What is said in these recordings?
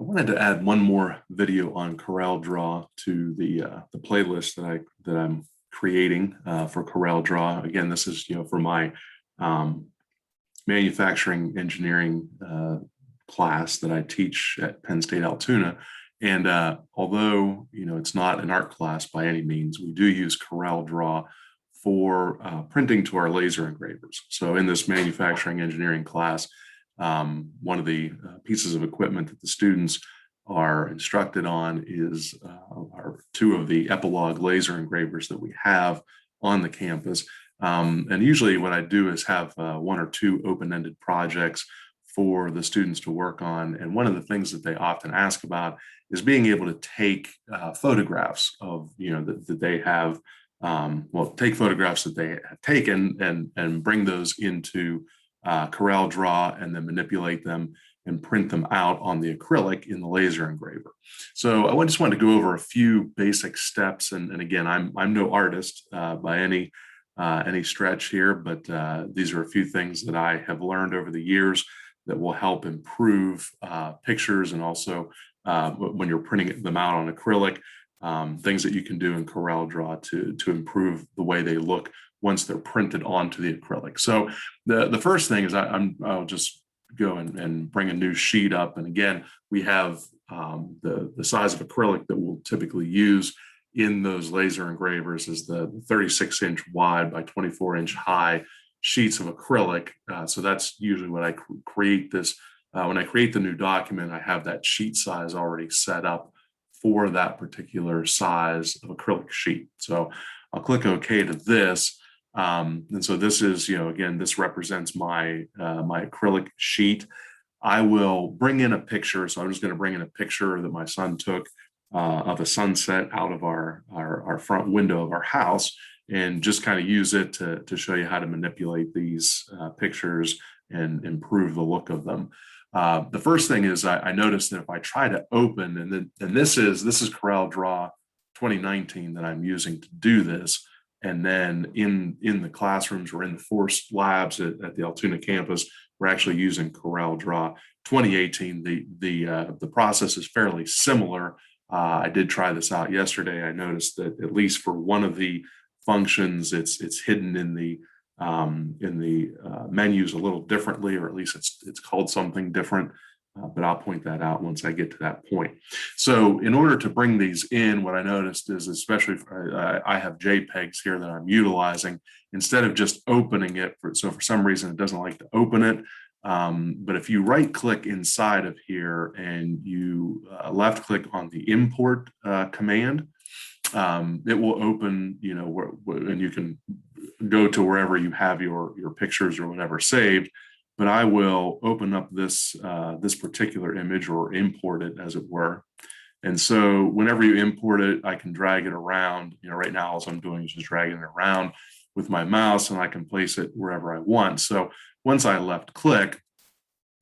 I wanted to add one more video on CorelDRAW to the playlist that I'm creating for CorelDRAW. Again, this is for my manufacturing engineering class that I teach at Penn State Altoona. And although it's not an art class by any means, we do use CorelDRAW for printing to our laser engravers. So in this manufacturing engineering class, one of the pieces of equipment that the students are instructed on is our two of the Epilogue laser engravers that we have on the campus. And usually what I do is have one or two open-ended projects for the students to work on. And one of the things that they often ask about is being able to take photographs of, that they have, take photographs that they have taken and bring those into CorelDRAW and then manipulate them and print them out on the acrylic in the laser engraver. So I just wanted to go over a few basic steps. And again, I'm no artist by any stretch here, but these are a few things that I have learned over the years that will help improve pictures, and also when you're printing them out on acrylic, things that you can do in CorelDRAW to improve the way they look once they're printed onto the acrylic. So the first thing is I'll just go and bring a new sheet up. And again, we have the size of acrylic that we'll typically use in those laser engravers is the 36-inch wide by 24-inch high sheets of acrylic. So that's usually when I create this. When I create the new document, I have that sheet size already set up for that particular size of acrylic sheet. So I'll click OK to this. And so this is, again, this represents my my acrylic sheet. I will bring in a picture. So I'm just going to bring in a picture that my son took of a sunset out of our front window of our house, and just kind of use it to show you how to manipulate these pictures and improve the look of them. The first thing is I noticed that if I try to open, and this is CorelDRAW 2019 that I'm using to do this. And then in the classrooms or in the forced labs at the Altoona campus, we're actually using CorelDRAW 2018. The process is fairly similar. I did try this out yesterday. I noticed that at least for one of the functions, it's hidden in the menus a little differently, or at least it's called something different. But I'll point that out once I get to that point. So in order to bring these in, what I noticed is, especially I have JPEGs here that I'm utilizing, instead of just opening it, so for some reason it doesn't like to open it. But if you right click inside of here and you left click on the import command, it will open, and you can go to wherever you have your pictures or whatever saved. But I will open up this particular image, or import it, as it were. And so whenever you import it, I can drag it around. Right now, all I'm doing is just dragging it around with my mouse, and I can place it wherever I want. So once I left click,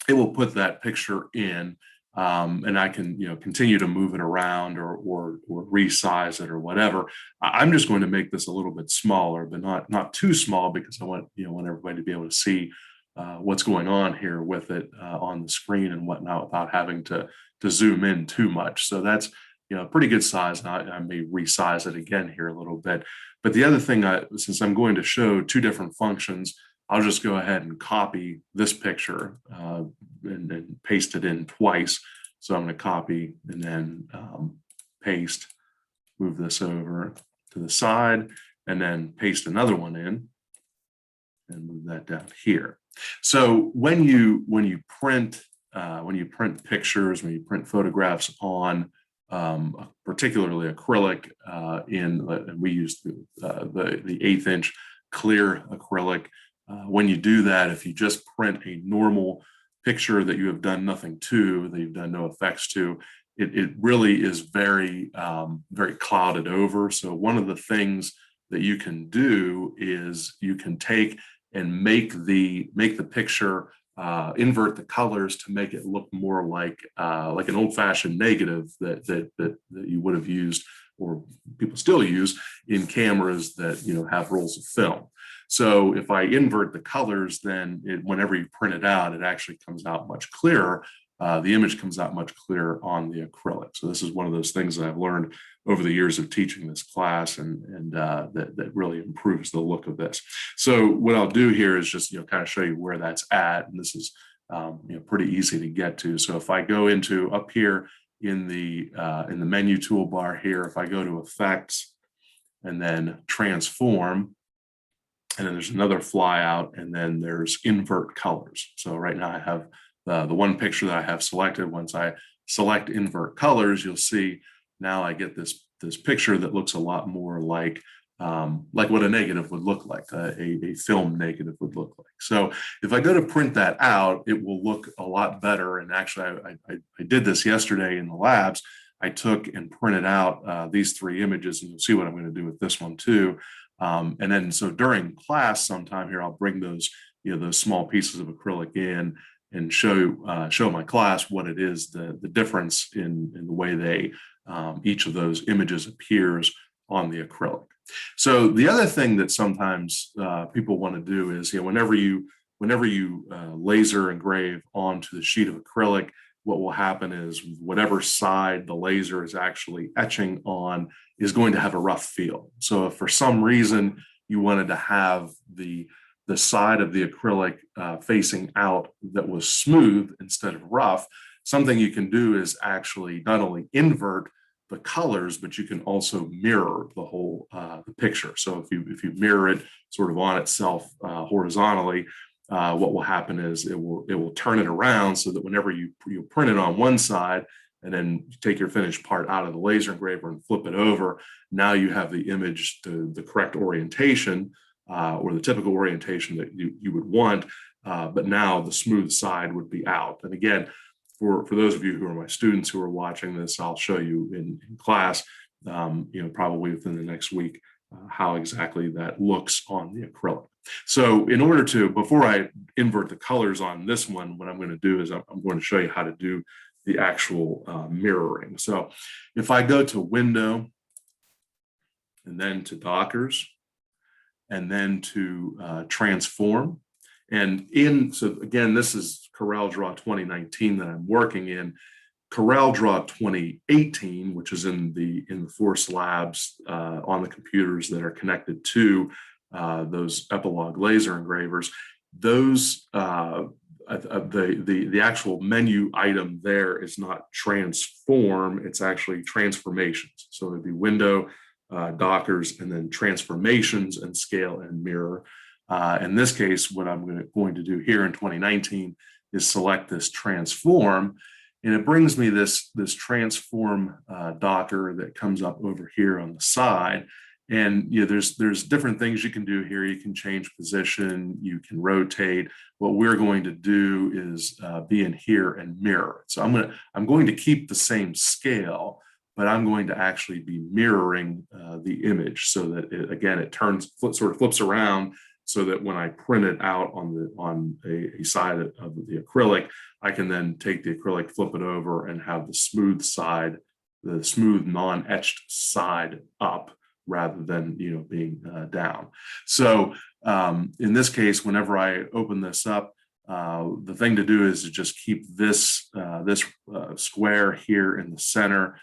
it will put that picture in, and I can continue to move it around or resize it or whatever. I'm just going to make this a little bit smaller, but not too small, because I want everybody to be able to see what's going on here with it on the screen and whatnot, without having to zoom in too much. So that's a pretty good size. I may resize it again here a little bit. But the other thing, since I'm going to show two different functions, I'll just go ahead and copy this picture and paste it in twice. So I'm going to copy and then paste, move this over to the side, and then paste another one in and move that down here. So when you print pictures, when you print photographs on particularly acrylic, and we use the 1/8-inch clear acrylic. When you do that, if you just print a normal picture that you have done nothing to, that you've done no effects to, it really is very clouded over. So one of the things that you can do is you can take and make the picture, invert the colors to make it look more like an old-fashioned negative that you would have used, or people still use, in cameras that have rolls of film. So if I invert the colors, then whenever you print it out, it actually comes out much clearer. the image comes out much clearer on the acrylic. So this is one of those things that I've learned over the years of teaching this class, and that really improves the look of this. So what I'll do here is just kind of show you where that's at, and this is pretty easy to get to. So if I go into up here in the menu toolbar here, if I go to Effects and then Transform, and then there's another flyout, and then there's Invert Colors. So right now I have the one picture that I have selected. Once I select Invert Colors, you'll see now I get this picture that looks a lot more like what a negative would look like, a film negative would look like. So if I go to print that out, it will look a lot better. And actually, I did this yesterday in the labs. I took and printed out these 3 images, and you'll see what I'm going to do with this one too. And then so during class sometime here, I'll bring those those small pieces of acrylic in and show my class what it is, the difference in the way they each of those images appears on the acrylic. So the other thing that sometimes people want to do is, whenever you laser engrave onto the sheet of acrylic, what will happen is whatever side the laser is actually etching on is going to have a rough feel. So if for some reason you wanted to have the side of the acrylic facing out that was smooth instead of rough, something you can do is actually not only invert the colors, but you can also mirror the whole the picture. So if you mirror it sort of on itself horizontally, what will happen is it will turn it around so that whenever you print it on one side and then you take your finished part out of the laser engraver and flip it over, now you have the image the correct orientation or the typical orientation that you would want, but now the smooth side would be out. And again, for those of you who are my students who are watching this, I'll show you in class, probably within the next week, how exactly that looks on the acrylic. So in order to, before I invert the colors on this one, what I'm going to do is I'm going to show you how to do the actual mirroring. So if I go to Window and then to Dockers and then to Transform, so again, this is CorelDRAW 2019 that I'm working in. CorelDRAW 2018, which is in the Force Labs on the computers that are connected to those Epilog laser engravers, those the actual menu item there is not transform, it's actually transformations. So it'd be Window, Dockers, and then transformations and scale and mirror. In this case, what I'm going to do here in 2019 is select this transform, and it brings me this transform docker that comes up over here on the side. And there's different things you can do here. You can change position, you can rotate. What we're going to do is be in here and mirror it. So I'm going to keep the same scale, but I'm going to actually be mirroring the image so that it sort of flips around, so that when I print it out on a side of the acrylic, I can then take the acrylic, flip it over, and have the smooth side, the smooth non-etched side up, rather than being down. So in this case, whenever I open this up, the thing to do is to just keep this square here in the center.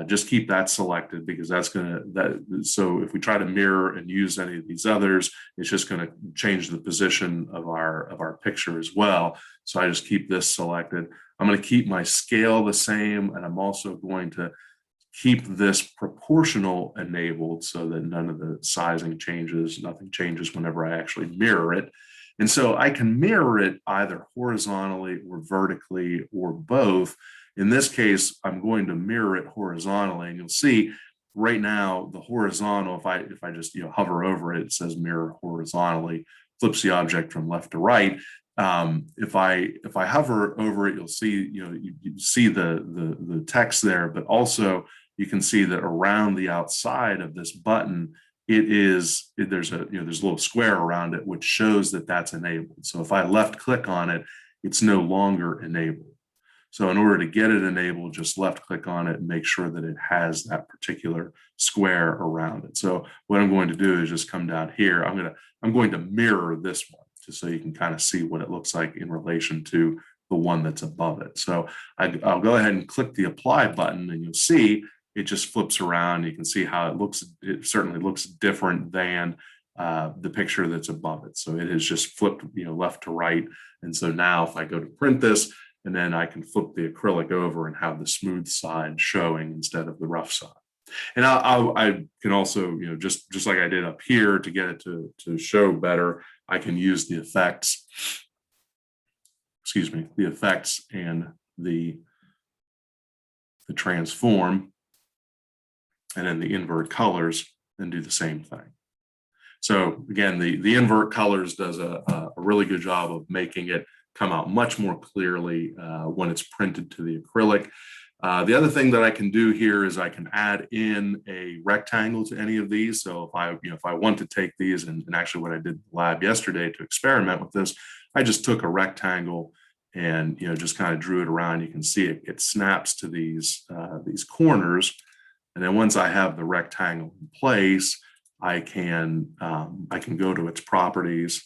Just keep that selected, because so if we try to mirror and use any of these others, it's just going to change the position of our picture as well. So I just keep this selected. I'm going to keep my scale the same, and I'm also going to keep this proportional enabled so that none of the sizing changes, nothing changes whenever I actually mirror it. And so I can mirror it either horizontally or vertically or both. In this case, I'm going to mirror it horizontally, and you'll see right now the horizontal, if I just hover over it, it says mirror horizontally, flips the object from left to right. If I hover over it, you'll see you see the text there, but also you can see that around the outside of this button, there's a little square around it, which shows that that's enabled. So if I left click on it, it's no longer enabled. So in order to get it enabled, just left click on it and make sure that it has that particular square around it. So what I'm going to do is just come down here. I'm going to mirror this one, just so you can kind of see what it looks like in relation to the one that's above it. So I'll go ahead and click the apply button, and you'll see it just flips around. You can see how it looks. It certainly looks different than the picture that's above it. So it has just flipped, left to right. And so now if I go to print this, and then I can flip the acrylic over and have the smooth side showing instead of the rough side. And I can also, just like I did up here to get it to show better, I can use the effects, the effects and the transform, and then the invert colors, and do the same thing. So again, the invert colors does a really good job of making it come out much more clearly when it's printed to the acrylic. The other thing that I can do here is I can add in a rectangle to any of these. So if I want to take these, and actually what I did in the lab yesterday to experiment with this, I just took a rectangle and just kind of drew it around. You can see it snaps to these corners, and then once I have the rectangle in place, I can go to its properties,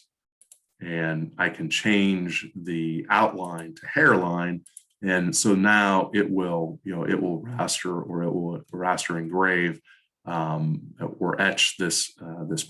and I can change the outline to hairline. And so now it will raster, or it will raster engrave or etch this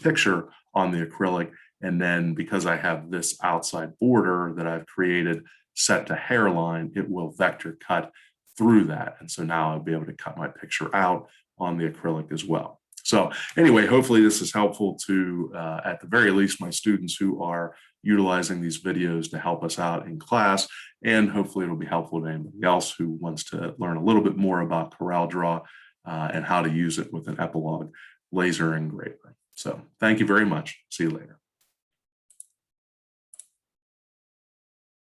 picture on the acrylic. And then because I have this outside border that I've created set to hairline, it will vector cut through that. And so now I'll be able to cut my picture out on the acrylic as well. So anyway, hopefully this is helpful to, at the very least, my students who are utilizing these videos to help us out in class, and hopefully it'll be helpful to anybody else who wants to learn a little bit more about CorelDRAW and how to use it with an Epilog laser engraver. So thank you very much. See you later.